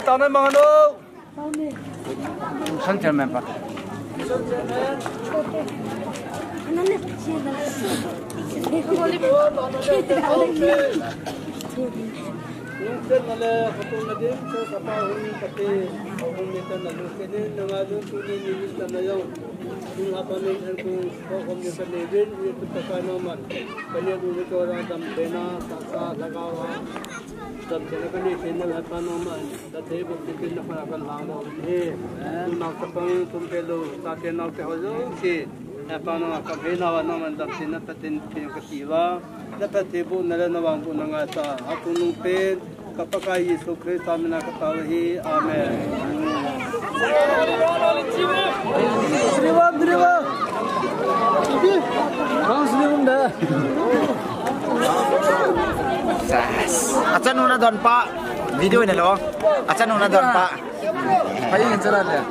tao này bằng đâu sân chơi mềm pa Mungkin malah betul lagi so kapal ini tapi orang kita nak kini dengan tuni ini kita yang apa ni aku orang kita ni itu pakai nama kini dulu tu orang dam dena sasa lagawa dam dena kini kini apa nama tapi bukan nak akan lalu ni nak kapal tumpelu tak nak terharu si apa nama kapal nama dam dena tatin yang ketiga dapat ibu nela nawang pun ngata aku numpet kapakai Yesus Kristus amina katawahi amen. Driba. Kau sini dah. Acan nuna don pak video ini loh. Acan nuna don pak. Hai yang cerah dia.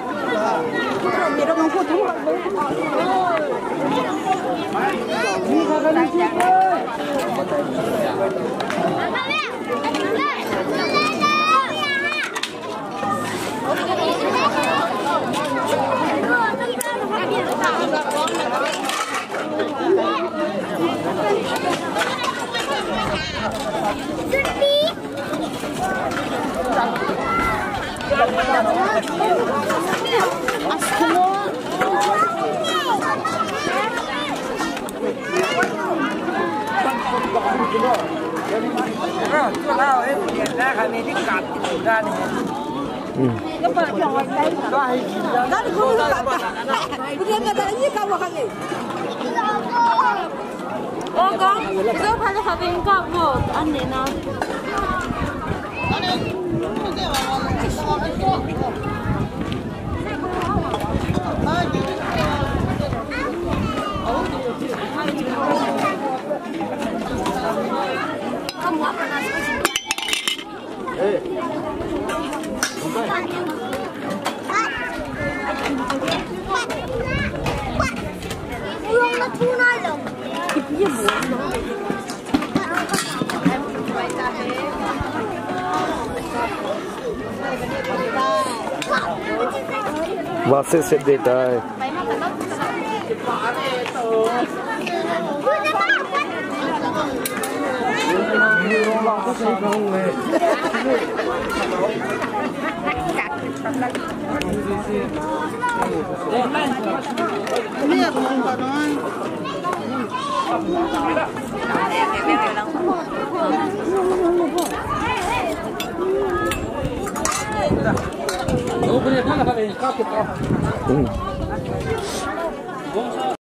Você se deita. Oh, boleh mana kalau ini kapit oh.